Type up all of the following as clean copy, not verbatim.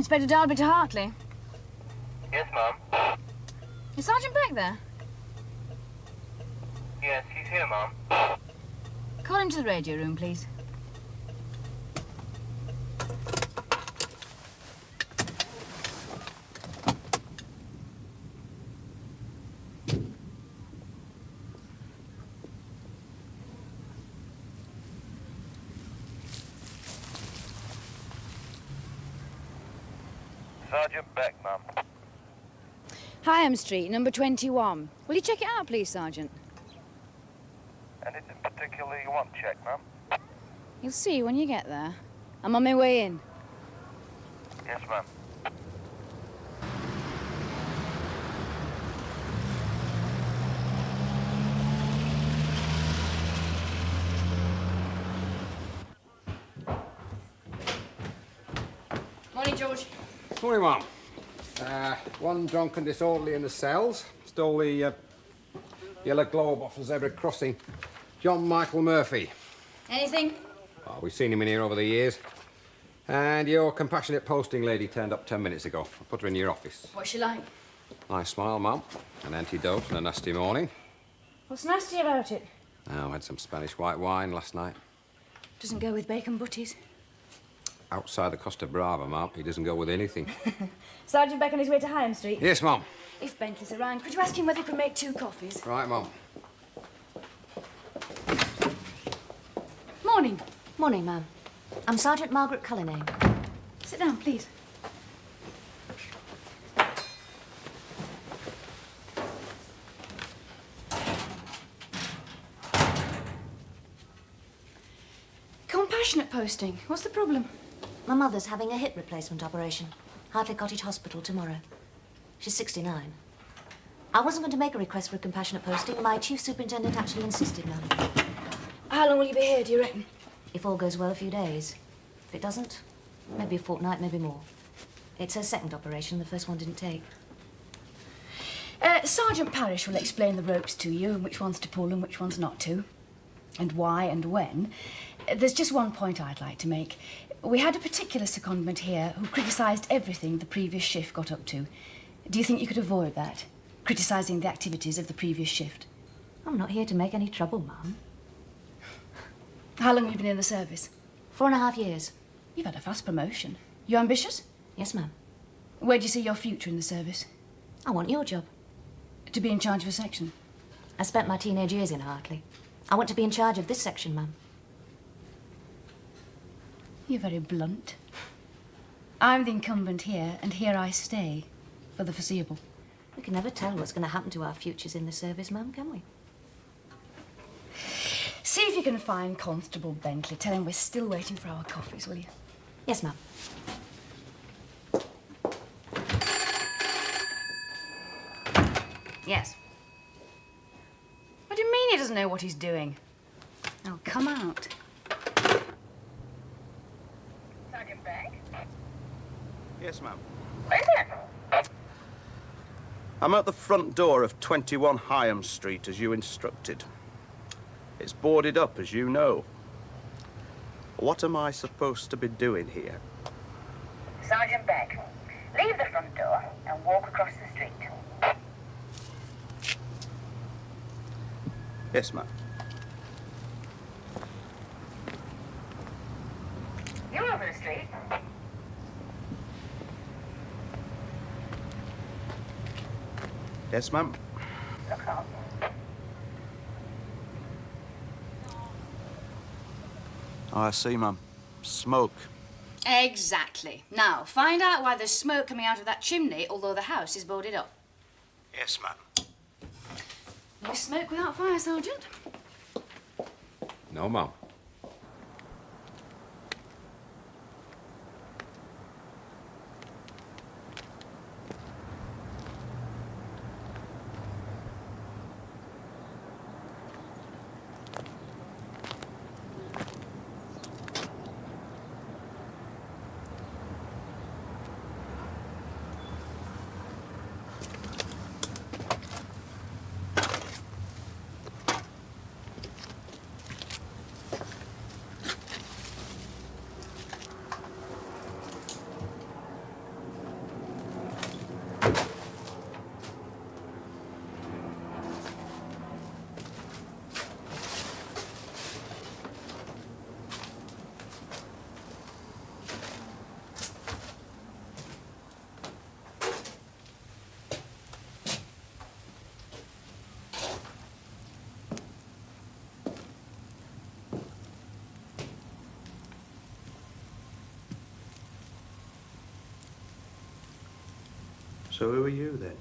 Inspector Darby to Hartley. Yes, ma'am. Is Sergeant Beck there? Yes, he's here, ma'am. Call him to the radio room, please. Sergeant Beck, ma'am. Higham Street, number 21. Will you check it out, please, Sergeant? Anything particular you want checked, ma'am? You'll see when you get there. I'm on my way in. Yes, ma'am. Morning, George. Morning, Mum. One drunk and disorderly in the cells. Stole the yellow globe off the zebra crossing. John Michael Murphy. Anything? Oh, we've seen him in here over the years. And your compassionate posting lady turned up 10 minutes ago. I put her in your office. What's she like? Nice smile, Mum. An antidote and a nasty morning. What's nasty about it? Oh, I had some Spanish white wine last night. Doesn't go with bacon butties. Outside the Costa Brava, Mum. He doesn't go with anything. Sergeant Beck on his way to Higham Street? Yes, Mum. If Bentley's around, could you ask him whether he could make 2 coffees? Right, Mum. Morning. Morning, ma'am. I'm Sergeant Margaret Cullinane. Sit down, please. Compassionate posting. What's the problem? My mother's having a hip replacement operation. Hartley Cottage Hospital tomorrow. She's 69. I wasn't going to make a request for a compassionate posting. My chief superintendent actually insisted, ma'am. How long will you be here, do you reckon? If all goes well, a few days. If it doesn't, maybe a fortnight, maybe more. It's her second operation. The first one didn't take. Sergeant Parrish will explain the ropes to you and which ones to pull and which ones not to. And why and when. There's just one point I'd like to make. We had a particular secondment here who criticised everything the previous shift got up to. Do you think you could avoid that? Criticising the activities of the previous shift? I'm not here to make any trouble, ma'am. How long have you been in the service? 4.5 years. You've had a fast promotion. You ambitious? Yes, ma'am. Where do you see your future in the service? I want your job. To be in charge of a section? I spent my teenage years in Hartley. I want to be in charge of this section, ma'am. You're very blunt. I'm the incumbent here, and here I stay for the foreseeable. We can never tell what's going to happen to our futures in the service, ma'am, can we? See if you can find Constable Bentley. Tell him we're still waiting for our coffees, will you? Yes, ma'am. Yes. What do you mean he doesn't know what he's doing? Now, come out. Sergeant Beck? Yes, ma'am. Where's it? I'm at the front door of 21 Higham Street, as you instructed. It's boarded up, as you know. What am I supposed to be doing here? Sergeant Beck, leave the front door and walk across the street. Yes, ma'am. You're over the street. Yes, ma'am. Look up. Oh, I see, ma'am. Smoke. Exactly. Now, find out why there's smoke coming out of that chimney, although the house is boarded up. Yes, ma'am. No smoke without fire, Sergeant. No, Mum. So who are you then?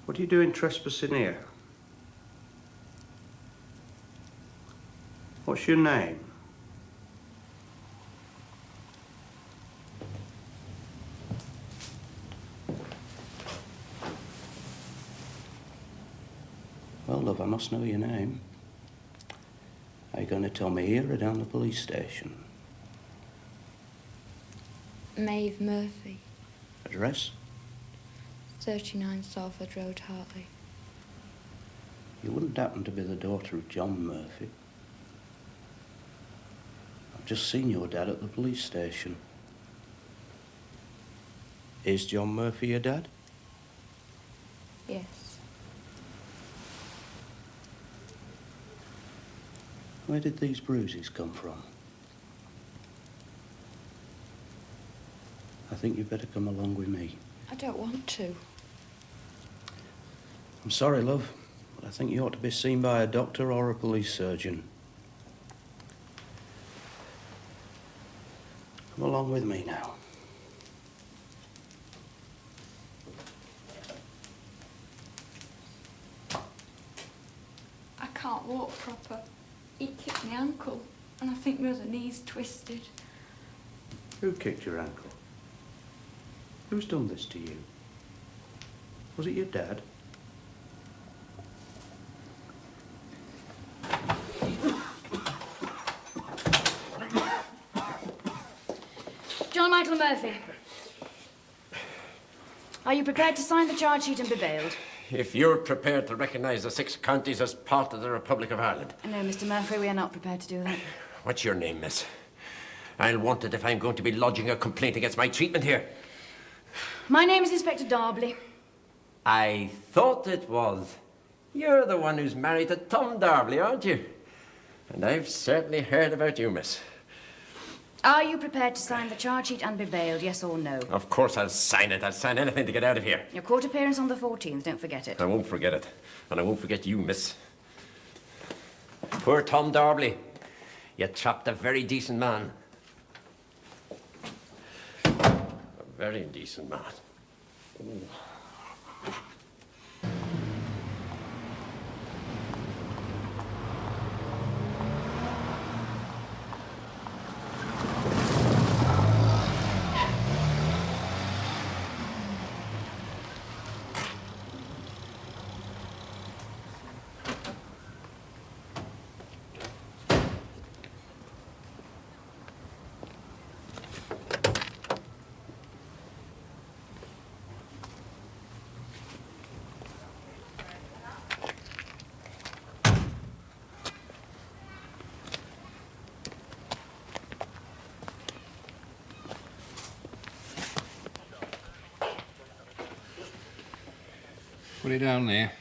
What are you doing trespassing here? What's your name? Well, love, I must know your name. Are you going to tell me here or down the police station? Maeve Murphy, Address? 39 Salford Road, Hartley. You wouldn't happen to be the daughter of John Murphy? I've just seen your dad at the police station. Is John Murphy your dad? Yes. Where did these bruises come from? I think you'd better come along with me. I don't want to. I'm sorry, love, but I think you ought to be seen by a doctor or a police surgeon. Come along with me now. I can't walk proper. He kicked my ankle, and I think my other knee's twisted. Who kicked your ankle? Who's done this to you? Was it your dad? John Michael Murphy. Are you prepared to sign the charge sheet and be bailed? If you're prepared to recognise the 6 counties as part of the Republic of Ireland. No, Mr. Murphy, we are not prepared to do that. What's your name, miss? I'll want it if I'm going to be lodging a complaint against my treatment here. My name is Inspector Darbley. I thought it was. You're the one who's married to Tom Darbley, aren't you? And I've certainly heard about you, miss. Are you prepared to sign the charge sheet and be bailed, yes or no? Of course I'll sign it. I'll sign anything to get out of here. Your court appearance on the 14th, don't forget it. I won't forget it. And I won't forget you, miss. Poor Tom Darbley. You chopped a very decent man. A very decent man. Ooh. Put it down there.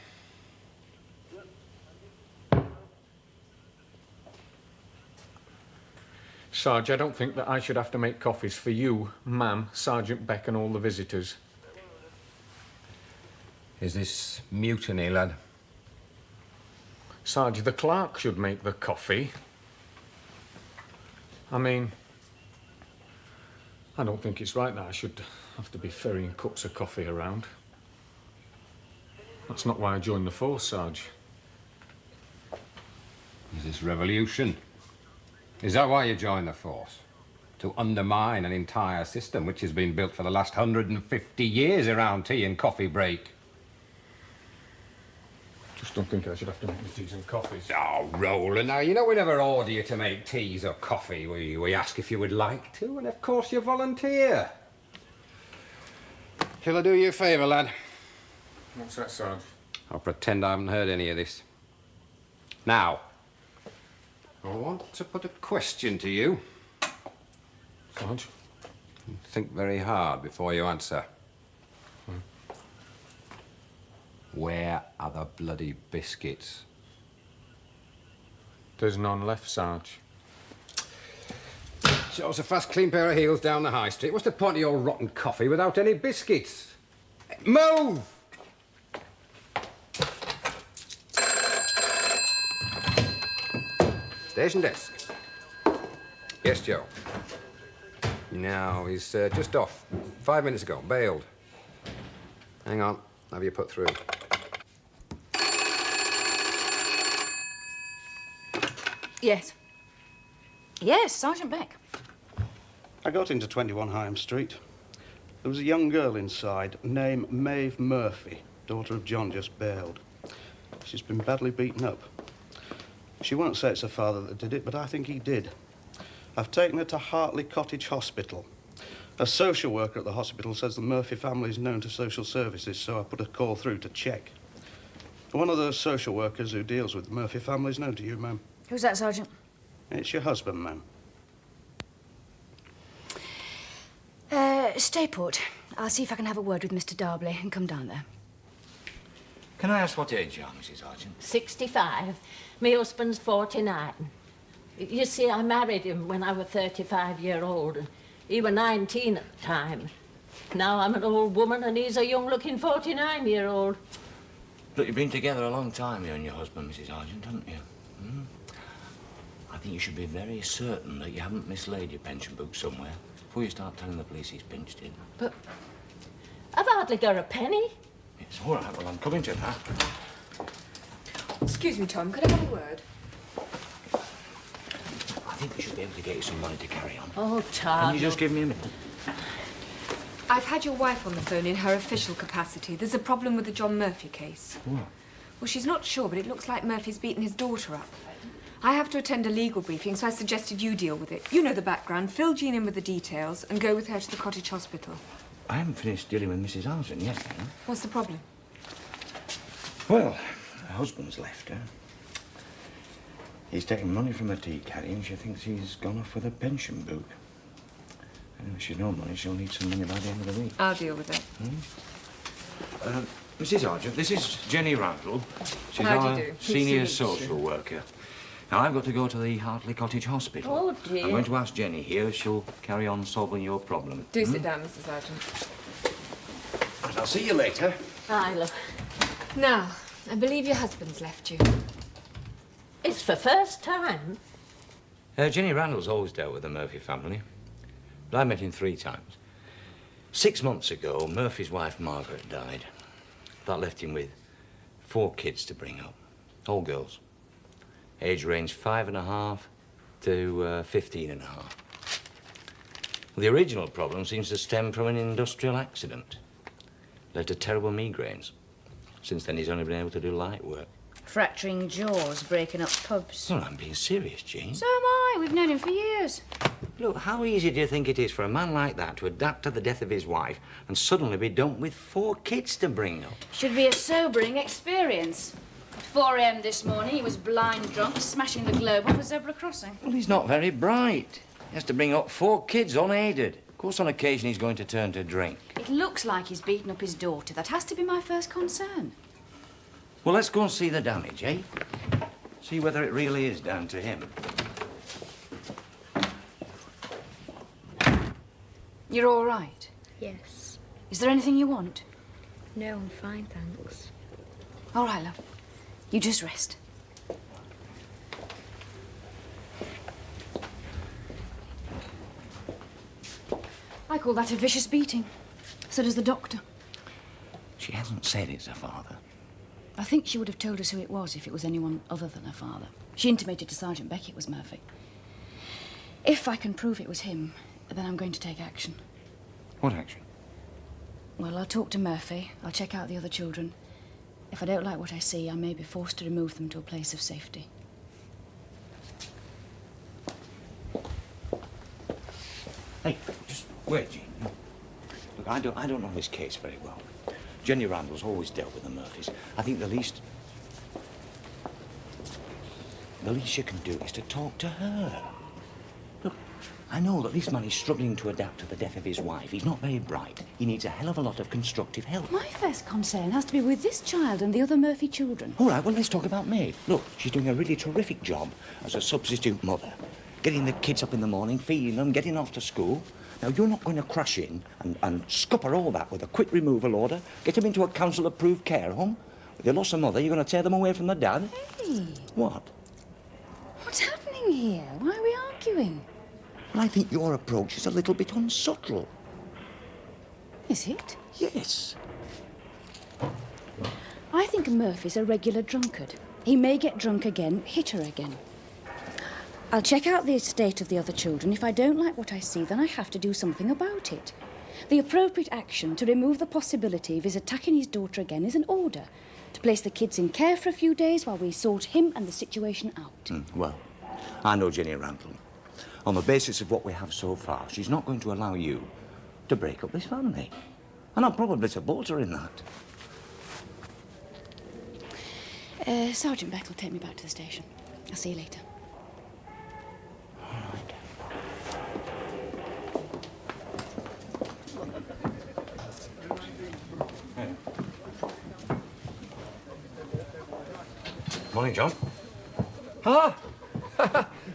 Sarge, I don't think that I should have to make coffees for you, ma'am, Sergeant Beck and all the visitors. Is this mutiny, lad? Sarge, the clerk should make the coffee. I mean, I don't think it's right that I should have to be ferrying cups of coffee around. That's not why I joined the force, Sarge. Is this revolution? Is that why you joined the force? To undermine an entire system which has been built for the last 150 years around tea and coffee break? Just don't think I should have to make the teas and coffees. Oh, Roland, now, you know we never order you to make teas or coffee. We ask if you would like to, and of course you volunteer. Shall I do you a favour, lad? What's that, Sarge? I'll pretend I haven't heard any of this. Now, I want to put a question to you. Sarge? Think very hard before you answer. Where are the bloody biscuits? There's none left, Sarge. So it's a fast, clean pair of heels down the high street. What's the point of your rotten coffee without any biscuits? Move! Station desk. Yes, Joe. Now, he's just off. 5 minutes ago, bailed. Hang on, have you put through? Yes. Yes, Sergeant Beck. I got into 21 Higham Street. There was a young girl inside named Maeve Murphy, daughter of John just bailed. She's been badly beaten up. She won't say it's her father that did it, but I think he did. I've taken her to Hartley Cottage Hospital. A social worker at the hospital says the Murphy family is known to social services, so I put a call through to check. One of those social workers who deals with the Murphy family is known to you, ma'am. Who's that, Sergeant? It's your husband, ma'am. Stay put. I'll see if I can have a word with Mr. Darbley and come down there. Can I ask what age you are, Mrs. Argent? 65. My husband's 49. You see, I married him when I was 35-year-old, and he was 19 at the time. Now I'm an old woman, and he's a young-looking 49-year-old. Look, you've been together a long time, you and your husband, Mrs. Argent, haven't you? Hmm? I think you should be very certain that you haven't mislaid your pension book somewhere before you start telling the police he's pinched in. But I've hardly got a penny. It's all right, well, I'm coming to that. Excuse me, Tom, could I have a word? I think we should be able to get you some money to carry on. Oh, Tom. Can you just give me a minute? I've had your wife on the phone in her official capacity. There's a problem with the John Murphy case. What? Well, she's not sure, but it looks like Murphy's beaten his daughter up. I have to attend a legal briefing, so I suggested you deal with it. You know the background. Fill Jean in with the details and go with her to the cottage hospital. I haven't finished dealing with Mrs. Argent yet, you know. What's the problem? Well, her husband's left her. He's taken money from her tea caddy and she thinks he's gone off with a pension book. And if she's no money, she'll need some money by the end of the week. I'll deal with it. Mrs. Argent, this is Jenny Randall. She's How do our you do? senior Nice to meet you. social worker. Now, I've got to go to the Hartley Cottage Hospital. Oh, dear. I'm going to ask Jenny here if she'll carry on solving your problem. Do sit down, Mrs. Argent. And I'll see you later. Aye, love. Now, I believe your husband's left you. It's for first time. Jenny Randall's always dealt with the Murphy family. But I met him 3 times. 6 months ago, Murphy's wife, Margaret, died. That left him with 4 kids to bring up. All girls. Age range 5.5 to 15.5. The original problem seems to stem from an industrial accident. Led to terrible migraines. Since then, he's only been able to do light work. Fracturing jaws, breaking up pubs. Well, I'm being serious, Jean. So am I. We've known him for years. Look, how easy do you think it is for a man like that to adapt to the death of his wife and suddenly be dumped with 4 kids to bring up? Should be a sobering experience. At 4 a.m. this morning, he was blind drunk, smashing the globe off a zebra crossing. Well, he's not very bright. He has to bring up 4 kids unaided. Of course, on occasion, he's going to turn to drink. It looks like he's beaten up his daughter. That has to be my first concern. Well, let's go and see the damage, eh? See whether it really is down to him. You're all right? Yes. Is there anything you want? No, I'm fine, thanks. All right, love. You just rest. I call that a vicious beating. So does the doctor. She hasn't said it's her father. I think she would have told us who it was if it was anyone other than her father. She intimated to Sergeant Beck it was Murphy. If I can prove it was him, then I'm going to take action. What action? Well, I'll talk to Murphy. I'll check out the other children. If I don't like what I see, I may be forced to remove them to a place of safety. Hey, just wait, Jean. Look, I don't know this case very well. Jenny Randall's always dealt with the Murphys. I think the least you can do is to talk to her. Look, I know that this man is struggling to adapt to the death of his wife. He's not very bright. He needs a hell of a lot of constructive help. My first concern has to be with this child and the other Murphy children. All right, well, let's talk about Maeve. Look, she's doing a really terrific job as a substitute mother. Getting the kids up in the morning, feeding them, getting off to school. Now, you're not going to crash in and scupper all that with a quick removal order, get them into a council-approved care home. If they lost a mother, you're going to tear them away from their dad. Hey, What? what's happening here? Why are we arguing? And I think your approach is a little bit unsubtle. Is it? Yes. I think Murphy's a regular drunkard. He may get drunk again, hit her again. I'll check out the estate of the other children. If I don't like what I see, then I have to do something about it. The appropriate action to remove the possibility of his attacking his daughter again is an order to place the kids in care for a few days while we sort him and the situation out. Well, I know Jenny Randall. On the basis of what we have so far, she's not going to allow you to break up this family. And I'll probably support her in that. Sergeant Beck will take me back to the station. I'll see you later. Morning, John. Ah,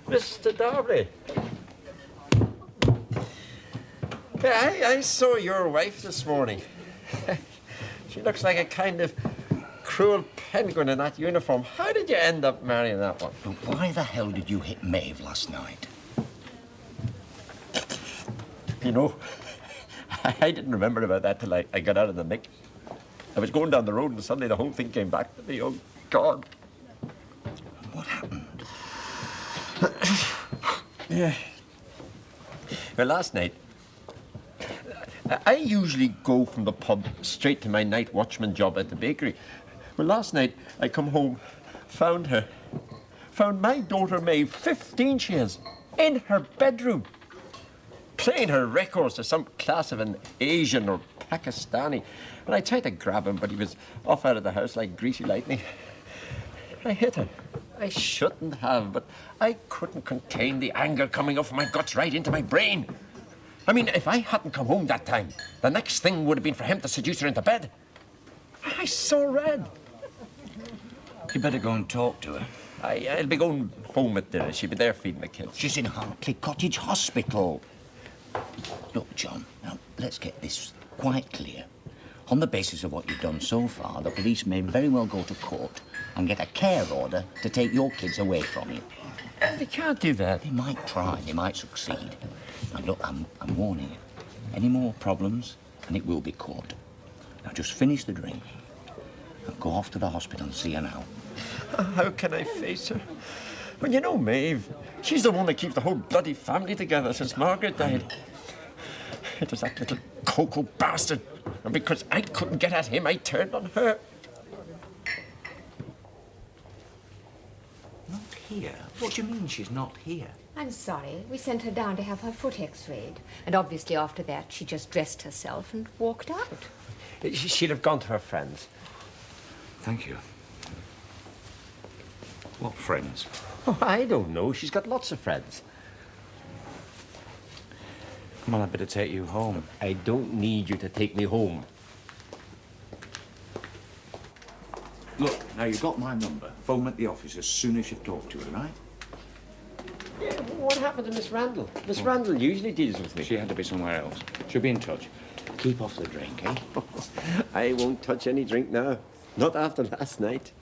Mr. Darby. Yeah, I saw your wife this morning. She looks like a kind of cruel penguin in that uniform. How did you end up marrying that one? But why the hell did you hit Maeve last night? You know, I didn't remember about that till I got out of the mick. I was going down the road and suddenly the whole thing came back to me. Oh, God. What happened? Yeah. Well, last night, I usually go from the pub straight to my night watchman job at the bakery. Well, last night, I come home, found my daughter Maeve, 15 she is, in her bedroom, playing her records to some class of an Asian or Pakistani. And I tried to grab him, but he was off out of the house like greasy lightning. I hit her. I shouldn't have, but I couldn't contain the anger coming off my guts right into my brain. I mean, if I hadn't come home that time, the next thing would have been for him to seduce her into bed. I saw red. You better go and talk to her. I'll be going home at dinner. She'll be there feeding the kids. She's in Hartley Cottage Hospital. Look, John, now, let's get this quite clear. On the basis of what you've done so far, the police may very well go to court and get a care order to take your kids away from you. They can't do that. They might try, they might succeed. Now, look, I'm warning you. Any more problems, and it will be court. Now, just finish the drink and go off to the hospital and see her now. How can I face her? When you know Maeve, she's the one that keeps the whole bloody family together since Margaret died. It was that little cocoa bastard. And because I couldn't get at him, I turned on her. Not here? What do you mean she's not here? I'm sorry. We sent her down to have her foot x-rayed. And obviously after that, she just dressed herself and walked out. She'd have gone to her friends. Thank you. What friends? Oh, I don't know. She's got lots of friends. Come on, I'd better take you home. I don't need you to take me home. Look, now you've got my number. Phone at the office as soon as you've talked to her, right? Yeah, what happened to Miss Randall? Miss Randall usually deals with me. She had to be somewhere else. She'll be in touch. Keep off the drink, eh? I won't touch any drink now. Not after last night.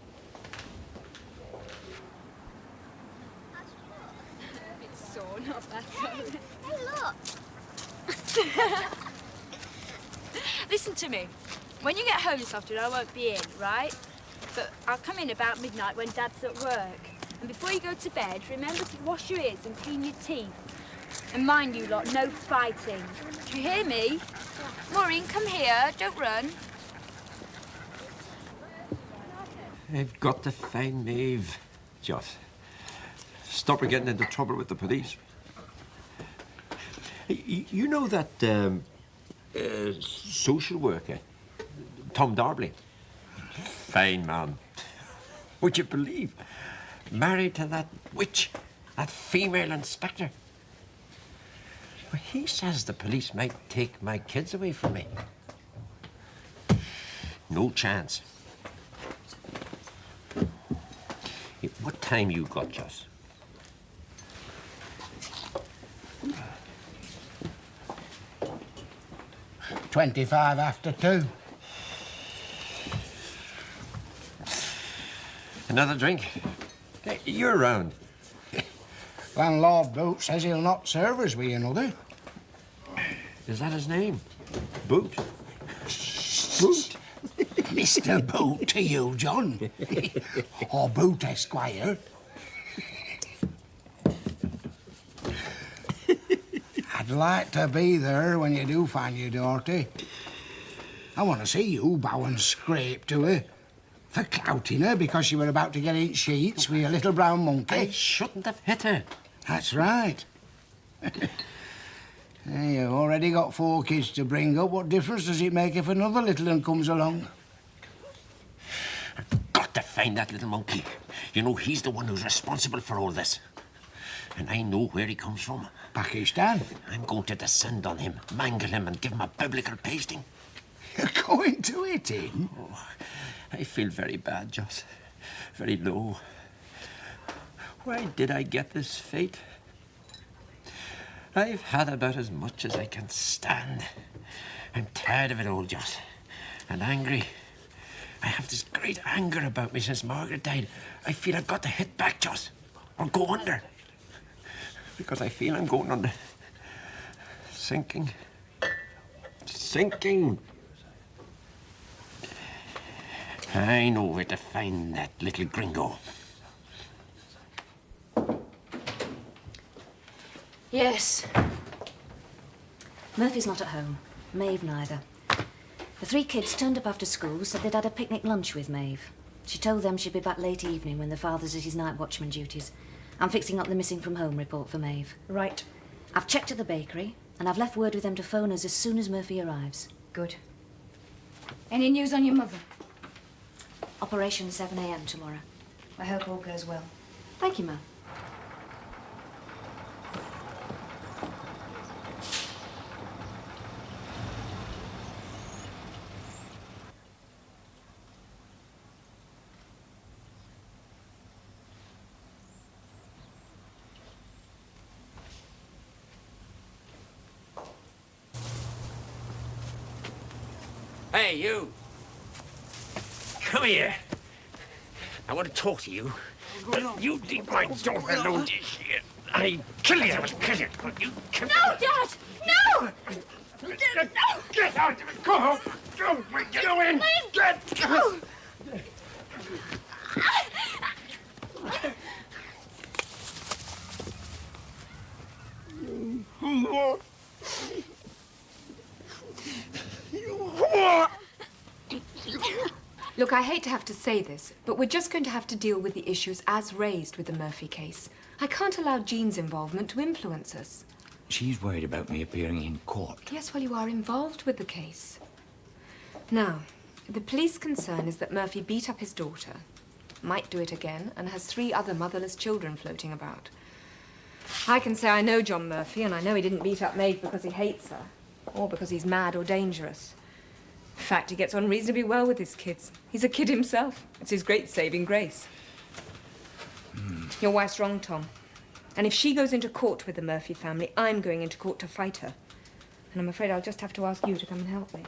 It's so not that good. Hey, look. Listen to me. When you get home this afternoon, I won't be in, right? But I'll come in about midnight when Dad's at work. And before you go to bed, remember to wash your ears and clean your teeth. And mind you lot, no fighting. Do you hear me? Maureen, come here. Don't run. I've got to find Maeve. Just stop her getting into trouble with the police. You know that social worker, Tom Darby? Fine man. Would you believe? Married to that witch, that female inspector. Well, he says the police might take my kids away from me. No chance. Hey, what time you got, Joss? "25 after 2. Another drink? Hey, you're around. I Landlord Boot says he'll not serve us with another. Is that his name? Boot? Boot? Mr. Boot to you, John. Or Boot Esquire. I'd like to be there when you do find your daughter. I want to see you bow and scrape to her for clouting her because you were about to get in sheets with your little brown monkey. I shouldn't have hit her. That's right. You've already got 4 kids to bring up. What difference does it make if another little one comes along? I've got to find that little monkey. You know, he's the one who's responsible for all this. And I know where he comes from. Pakistan? I'm going to descend on him, mangle him, and give him a biblical pasting. You're going to hit him? Oh, I feel very bad, Joss. Very low. Why did I get this fate? I've had about as much as I can stand. I'm tired of it all, Joss. And angry. I have this great anger about me since Margaret died. I feel I've got to hit back, Joss, or go under. Because I feel I'm going under. Sinking. Sinking. I know where to find that little gringo. Yes. Murphy's not at home. Maeve neither. The 3 kids turned up after school, said they'd had a picnic lunch with Maeve. She told them she'd be back late evening when the father's at his night watchman duties. I'm fixing up the missing from home report for Maeve. Right. I've checked at the bakery, and I've left word with them to phone us as soon as Murphy arrives. Good. Any news on your mother? Operation 7 a.m. tomorrow. I hope all goes well. Thank you, Ma'am. Hey, you! Come here. I want to talk to you. You leave my daughter alone this year. I kill you. Kill you. You kill No, Dad! No! Get out of it. Go home. Go. Where you going? Get. Go. Look, I hate to have to say this, but we're just going to have to deal with the issues as raised with the Murphy case. I can't allow Jean's involvement to influence us. She's worried about me appearing in court. Yes, well, you are involved with the case. Now, the police concern is that Murphy beat up his daughter, might do it again, and has 3 other motherless children floating about. I can say I know John Murphy, and I know he didn't beat up Maeve because he hates her, or because he's mad or dangerous. In fact, he gets on reasonably well with his kids. He's a kid himself. It's his great saving grace. Your wife's wrong, Tom. And if she goes into court with the Murphy family, I'm going into court to fight her. And I'm afraid I'll just have to ask you to come and help me.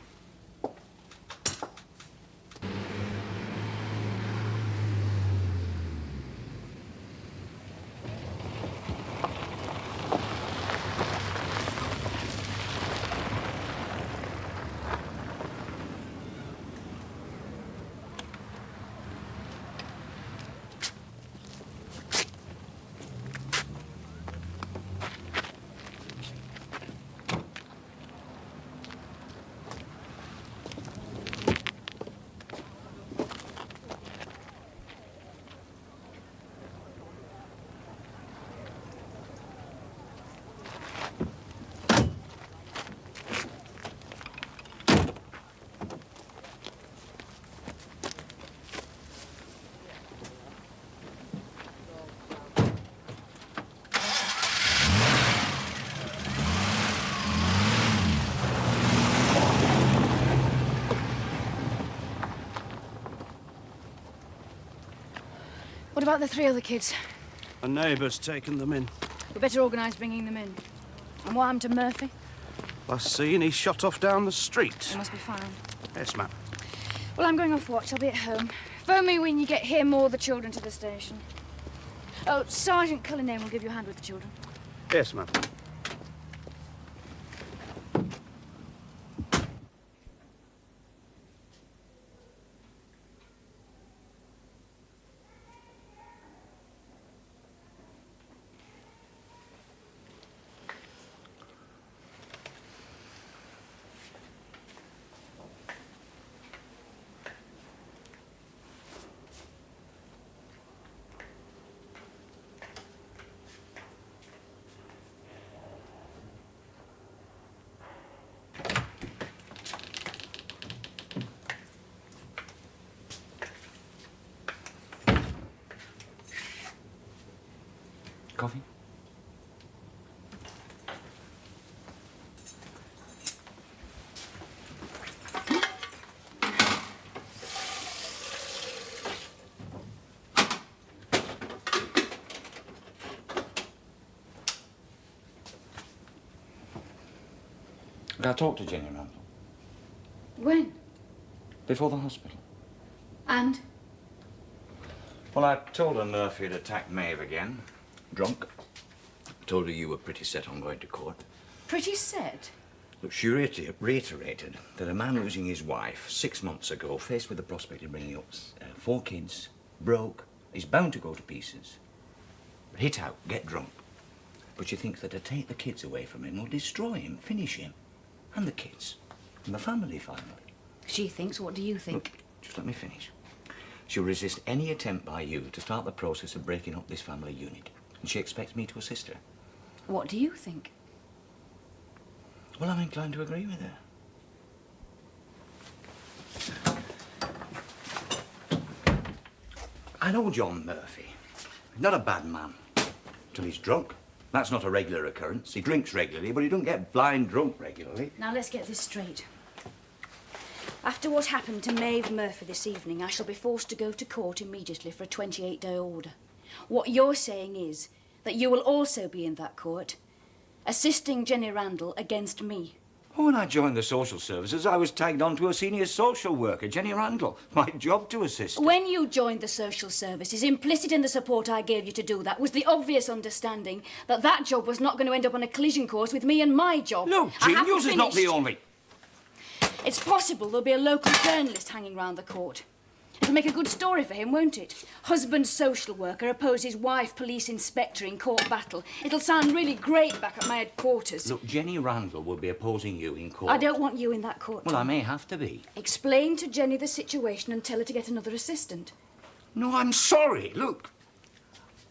What about the 3 other kids? A neighbour's taken them in. We better organise bringing them in. And what happened to Murphy? Last seen, he shot off down the street. They must be found. Yes, ma'am. Well, I'm going off watch. I'll be at home. Phone me when you get him or the children to the station. Oh, Sergeant Cullinane will give you a hand with the children. Yes, ma'am. Coffee? I talked to Jenny Randall When? before the hospital. And? Well, I told her Murphy had attacked Maeve again, drunk. I told her you were pretty set on going to court. Pretty set? Look, she reiterated that a man losing his wife 6 months ago, faced with the prospect of bringing up 4 kids, broke, is bound to go to pieces. Hit out, get drunk. But she thinks that to take the kids away from him will destroy him, finish him. And the kids. And the family, finally. She thinks. What do you think? Look, just let me finish. She'll resist any attempt by you to start the process of breaking up this family unit. And she expects me to assist her. What do you think? Well, I'm inclined to agree with her. I know John Murphy. He's not a bad man. Till he's drunk. That's not a regular occurrence. He drinks regularly, but he don't get blind drunk regularly. Now, let's get this straight. After what happened to Maeve Murphy this evening, I shall be forced to go to court immediately for a 28-day order. What you're saying is that you will also be in that court, assisting Jenny Randall against me. Oh, when I joined the social services, I was tagged on to a senior social worker, Jenny Randall. My job to assist her. When you joined the social services, implicit in the support I gave you to do that was the obvious understanding that that job was not going to end up on a collision course with me and my job. No, Jean, yours is not the only... It's possible there'll be a local journalist hanging round the court. It'll make a good story for him, won't it? Husband social worker opposes wife police inspector in court battle. It'll sound really great back at my headquarters. Look, Jenny Randall will be opposing you in court. I don't want you in that court. Well, I may have to be. Explain to Jenny the situation and tell her to get another assistant. No, I'm sorry. Look,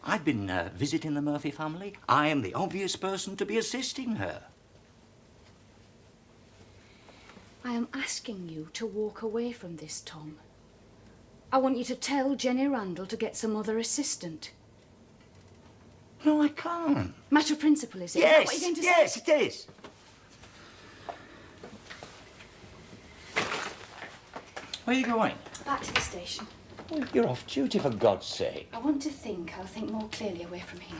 I've been visiting the Murphy family. I am the obvious person to be assisting her. I am asking you to walk away from this, Tom. I want you to tell Jenny Randall to get some other assistant. No, I can't. Matter of principle, is it? Yes, Is that what you're going to yes, say? it is. Where are you going? Back to the station. Well, you're off duty, for God's sake. I want to think. I'll think more clearly away from here.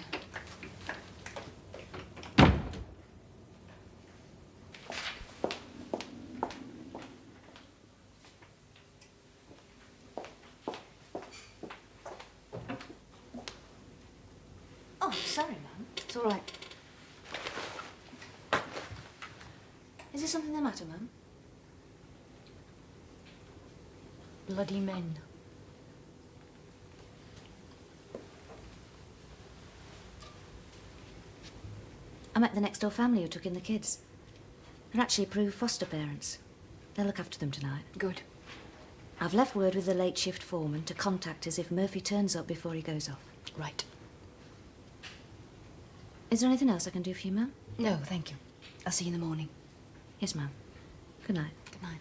Oh, sorry, Mum. It's all right. Is there something the matter, Mum? Bloody men. I met the next door family who took in the kids. They're actually approved foster parents. They'll look after them tonight. Good. I've left word with the late shift foreman to contact us if Murphy turns up before he goes off. Right. Is there anything else I can do for you, Mum? No, thank you. I'll see you in the morning. Yes, Mum. Good night. Good night.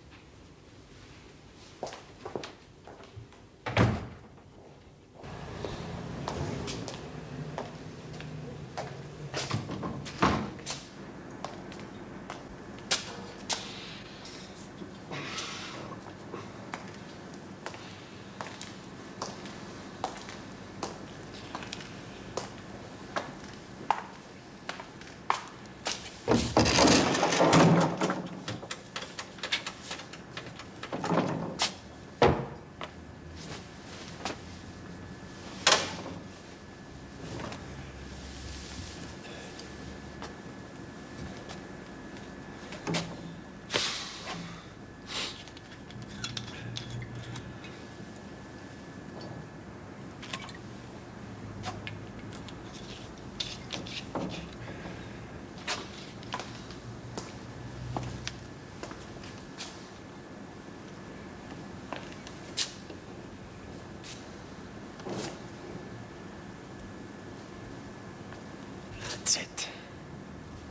That's it.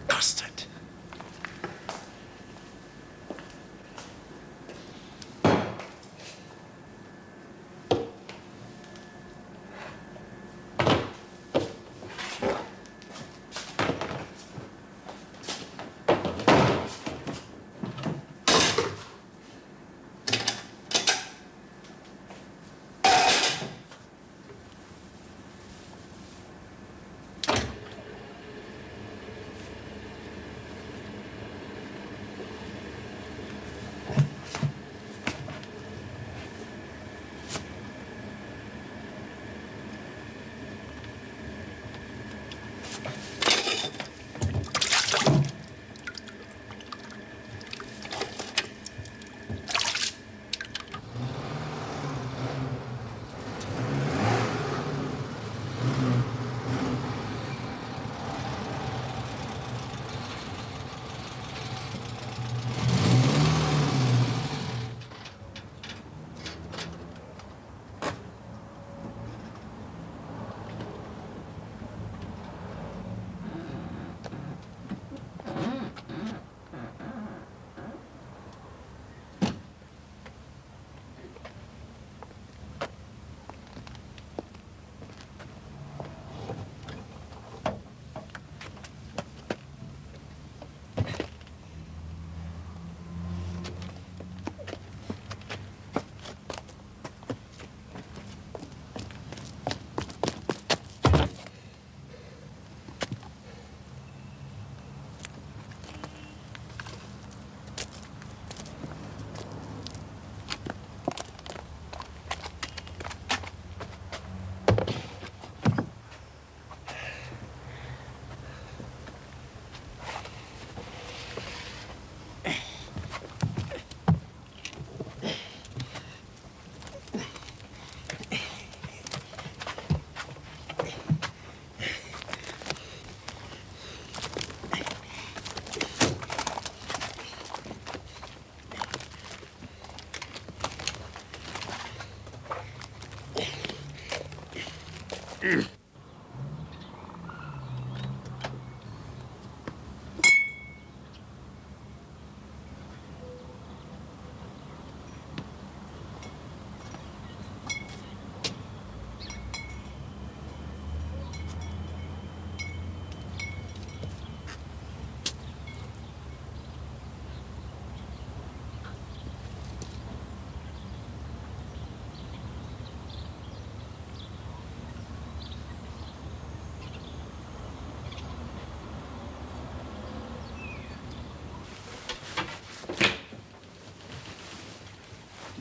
Custard.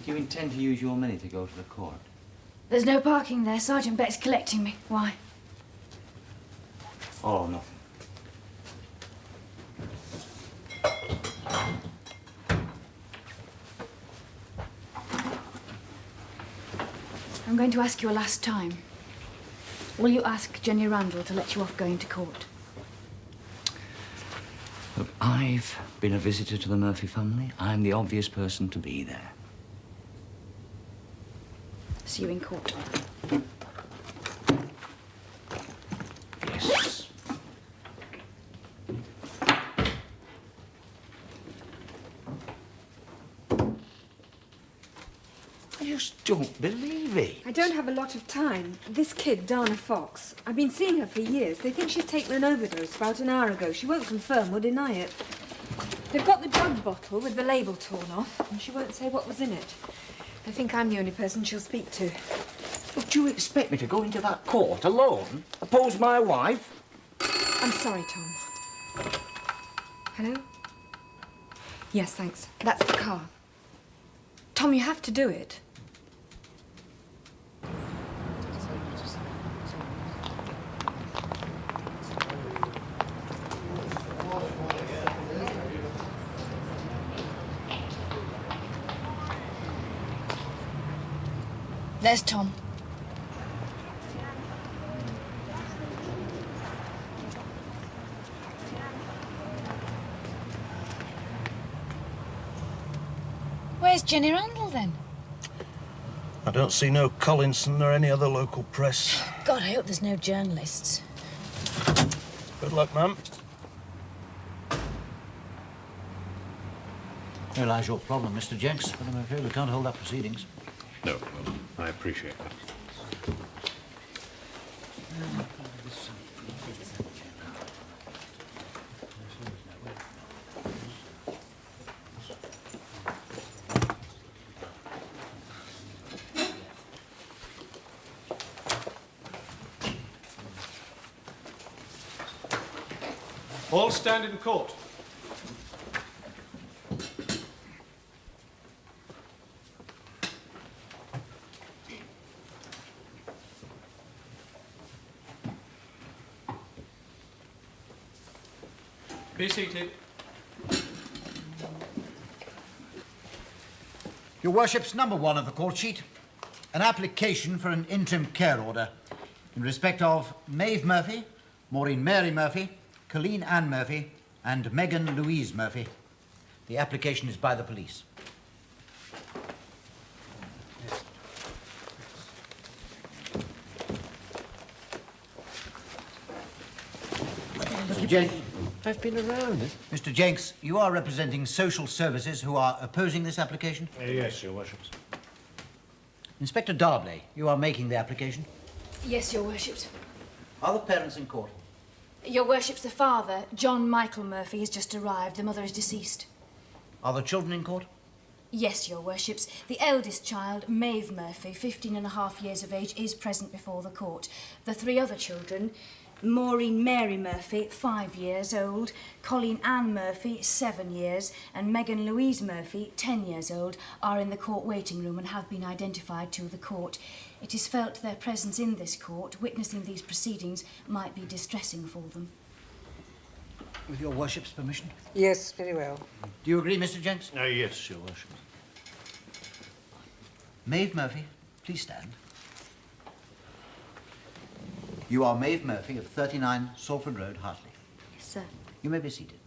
Do you intend to use your money to go to the court? There's no parking there. Sergeant Beck's collecting me. Why? Oh, nothing. I'm going to ask you a last time. Will you ask Jenny Randall to let you off going to court? Look, I've been a visitor to the Murphy family. I'm the obvious person to be there. See you in court. Yes. I just don't believe it. I don't have a lot of time. This kid, Dana Fox, I've been seeing her for years. They think she's taken an overdose about an hour ago. She won't confirm or deny it. They've got the drug bottle with the label torn off, and she won't say what was in it. They think I'm the only person she'll speak to. But do you expect me to go into that court alone? Oppose my wife? I'm sorry, Tom. Hello? Yes, thanks. That's the car. Tom, you have to do it. There's Tom. Where's Jenny Randall, then? I don't see no Collinson or any other local press. God, I hope there's no journalists. Good luck, ma'am. There lies your problem, Mr. Jenks, but I'm afraid we can't hold up proceedings. No, well, I appreciate that. All stand in court. Be seated. Your Worships, number 1 of the court sheet. An application for an interim care order in respect of Maeve Murphy, Maureen Mary Murphy, Colleen Ann Murphy, and Megan Louise Murphy. The application is by the police. Mr. Jenks. I've been around. Mr. Jenks, you are representing social services who are opposing this application? Yes, Your Worships. Inspector Darbley, you are making the application? Yes, Your Worships. Are the parents in court? Your Worships, the father, John Michael Murphy, has just arrived. The mother is deceased. Are the children in court? Yes, Your Worships. The eldest child, Maeve Murphy, 15.5 years of age, is present before the court. The 3 other children, Maureen Mary Murphy, 5 years old, Colleen Ann Murphy, 7 years, and Megan Louise Murphy, 10 years old, are in the court waiting room and have been identified to the court. It is felt their presence in this court, witnessing these proceedings, might be distressing for them. With your Worship's permission? Yes, very well. Do you agree, Mr. Jenks? Yes, Your Worship. Maeve Murphy, please stand. You are Maeve Murphy of 39 Salford Road, Hartley. Yes, sir. You may be seated.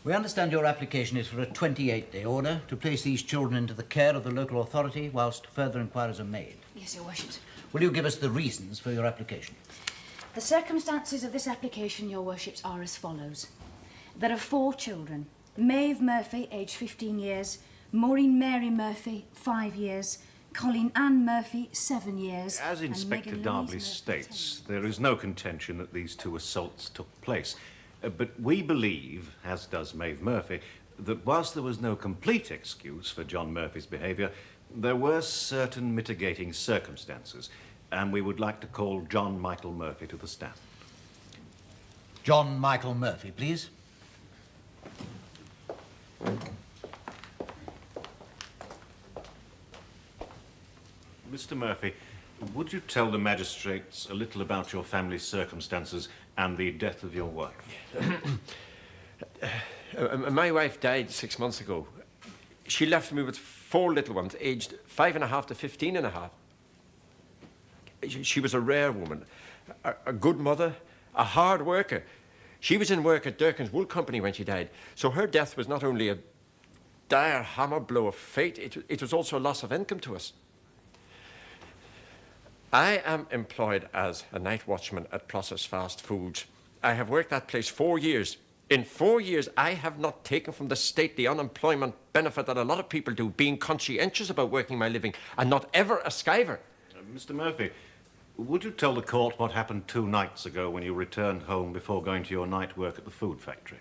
We understand your application is for a 28-day order to place these children into the care of the local authority whilst further inquiries are made. Yes, Your Worships. Will you give us the reasons for your application? The circumstances of this application, Your Worships, are as follows. There are 4 children. Maeve Murphy, aged 15 years, Maureen Mary Murphy, 5 years, Colleen Ann Murphy, 7 years. As Inspector Darbley states, there is no contention that these 2 assaults took place. But we believe, as does Maeve Murphy, that whilst there was no complete excuse for John Murphy's behaviour, there were certain mitigating circumstances, and we would like to call John Michael Murphy to the stand. John Michael Murphy, please. Mr. Murphy, would you tell the magistrates a little about your family's circumstances and the death of your wife? My wife died 6 months ago. She left me with 4 little ones, aged 5.5 to 15.5. She was a rare woman, a good mother, a hard worker. She was in work at Durkin's Wool Company when she died, so her death was not only a dire hammer blow of fate, it was also a loss of income to us. I am employed as a night watchman at Processed Fast Foods. I have worked that place 4 years. In 4 years, I have not taken from the state the unemployment benefit that a lot of people do, being conscientious about working my living and not ever a skiver. Mr. Murphy, would you tell the court what happened 2 nights ago when you returned home before going to your night work at the food factory?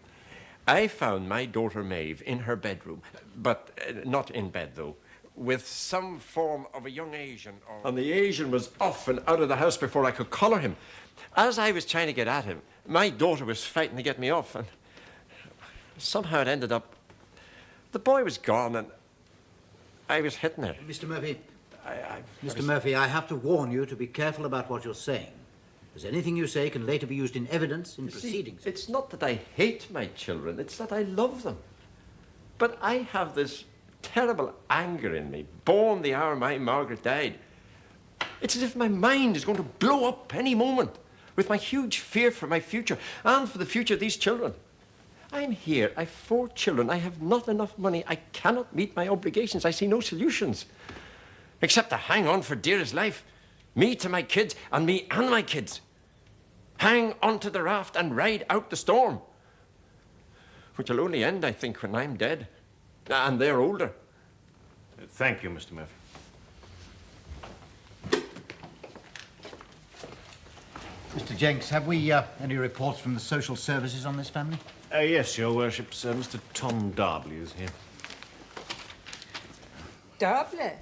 I found my daughter Maeve in her bedroom, but not in bed, though, with some form of a young Asian. And the Asian was off and out of the house before I could collar him. As I was trying to get at him, my daughter was fighting to get me off, and somehow it ended up... The boy was gone, and I was hitting her. Mr. Murphy, Mr. Murphy, I have to warn you to be careful about what you're saying, as anything you say can later be used in evidence in proceedings. It's not that I hate my children, it's that I love them. But I have this terrible anger in me, born the hour my Margaret died. It's as if my mind is going to blow up any moment with my huge fear for my future and for the future of these children. I'm here, I've 4 children, I have not enough money, I cannot meet my obligations, I see no solutions, except to hang on for dearest life. Me to my kids, and me and my kids. Hang onto the raft and ride out the storm. Which will only end, I think, when I'm dead. And they're older. Thank you, Mr. Murphy. Mr. Jenks, have we any reports from the social services on this family? Yes, Your Worships. Mr. Tom Darbley is here. Darbley?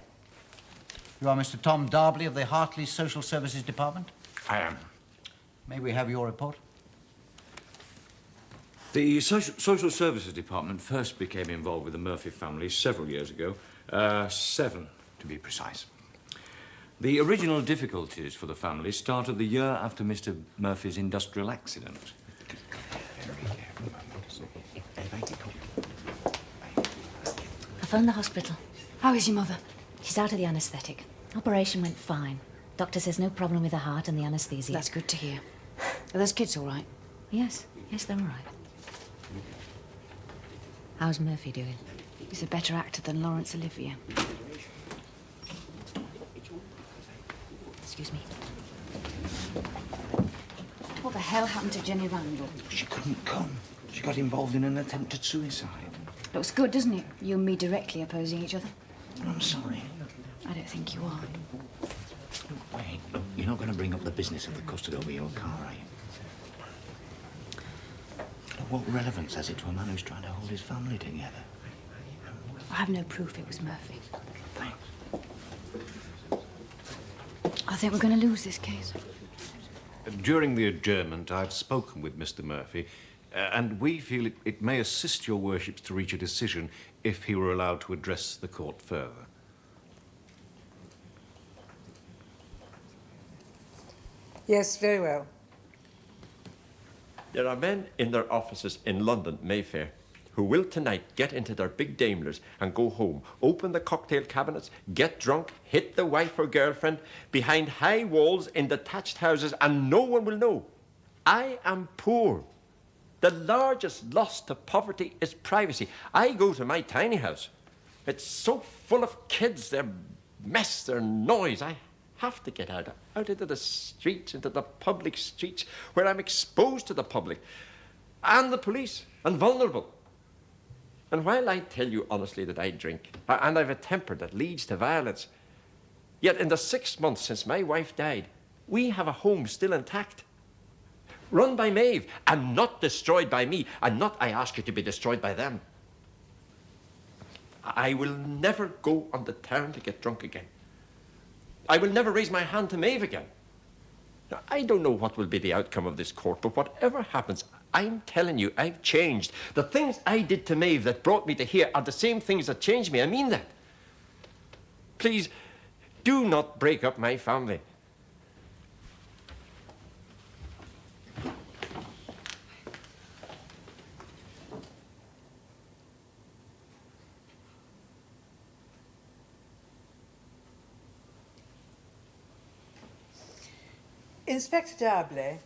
You are Mr. Tom Darbley of the Hartley Social Services Department? I am. May we have your report? The Social Services Department first became involved with the Murphy family several years ago. 7, to be precise. The original difficulties for the family started the year after Mr. Murphy's industrial accident. I phoned the hospital. How is your mother? She's out of the anaesthetic. Operation went fine. Doctor says no problem with the heart and the anaesthesia. That's good to hear. Are those kids all right? Yes, they're all right. How's Murphy doing? He's a better actor than Laurence Olivier. Excuse me. What the hell happened to Jenny Randall? She couldn't come. She got involved in an attempted suicide. Looks good, doesn't it? You and me directly opposing each other. I'm sorry. I don't think you are. Wait, look, you're not going to bring up the business of the custody over your car, are you? What relevance has it to a man who's trying to hold his family together? I have no proof it was Murphy. Thanks. I think we're going to lose this case. During the adjournment, I've spoken with Mr. Murphy, and we feel it may assist Your Worships to reach a decision if he were allowed to address the court further. Yes, very well. There are men in their offices in London, Mayfair, who will tonight get into their big Daimlers and go home, open the cocktail cabinets, get drunk, hit the wife or girlfriend behind high walls in detached houses, and no one will know. I am poor. The largest loss to poverty is privacy. I go to my tiny house. It's so full of kids, their mess, their noise. I have to get out into the streets, into the public streets, where I'm exposed to the public and the police and vulnerable. And while I tell you honestly that I drink, and I've a temper that leads to violence, yet in the 6 months since my wife died, we have a home still intact, run by Maeve, and not destroyed by me, and not, I ask you, to be destroyed by them. I will never go on the town to get drunk again. I will never raise my hand to Maeve again. Now, I don't know what will be the outcome of this court, but whatever happens, I'm telling you, I've changed. The things I did to Maeve that brought me to here are the same things that changed me. I mean that. Please, do not break up my family. Inspector Darbley,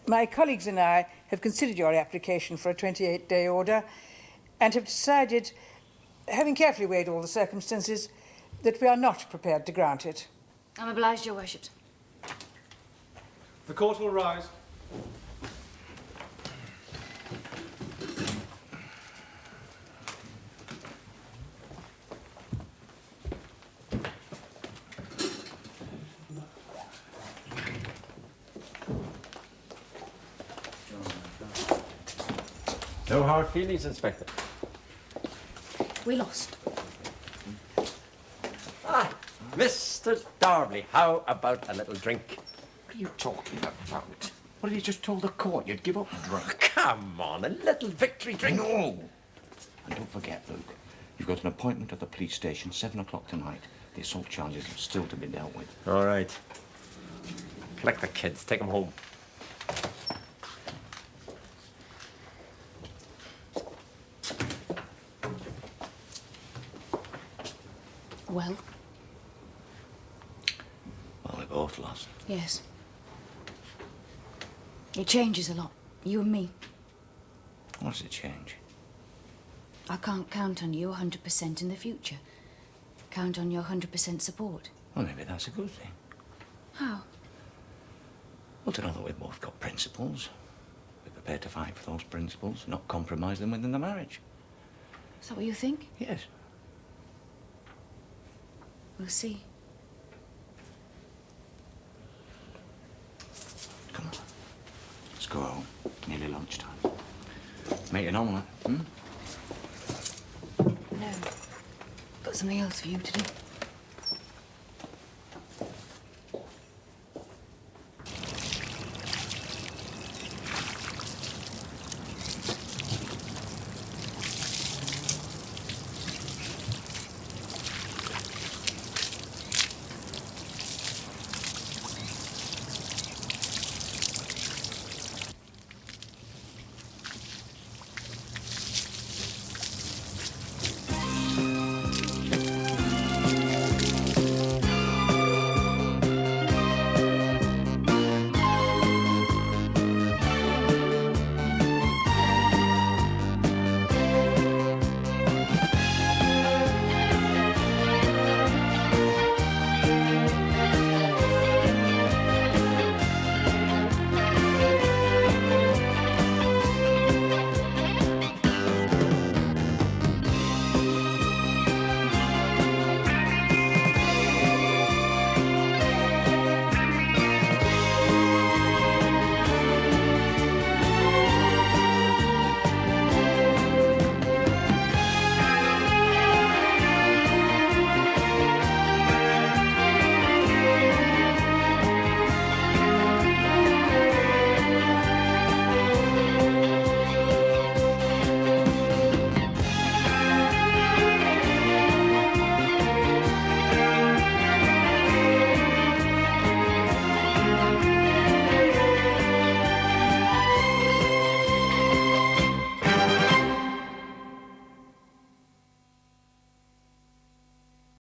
my colleagues and I have considered your application for a 28-day order and have decided, having carefully weighed all the circumstances, that we are not prepared to grant it. I'm obliged, Your Worships. The court will rise. No hard feelings, Inspector. We lost. Ah, Mr. Darbley, how about a little drink? What are you talking about? Well, you just told the court you'd give up drunk. Come on, a little victory drink. No! And don't forget, Luke, you've got an appointment at the police station, 7 o'clock tonight. The assault charges are still to be dealt with. All right. Collect the kids, take them home. Well? Well, we both lost. Yes. It changes a lot. You and me. What does it change? I can't count on you 100% in the future. Count on your 100% support. Well, maybe that's a good thing. How? Well, to know that we've both got principles. We're prepared to fight for those principles, not compromise them within the marriage. Is that what you think? Yes. We'll see. Come on. Let's go home. Nearly lunchtime. Make an omelette, hmm? No. Got something else for you to do.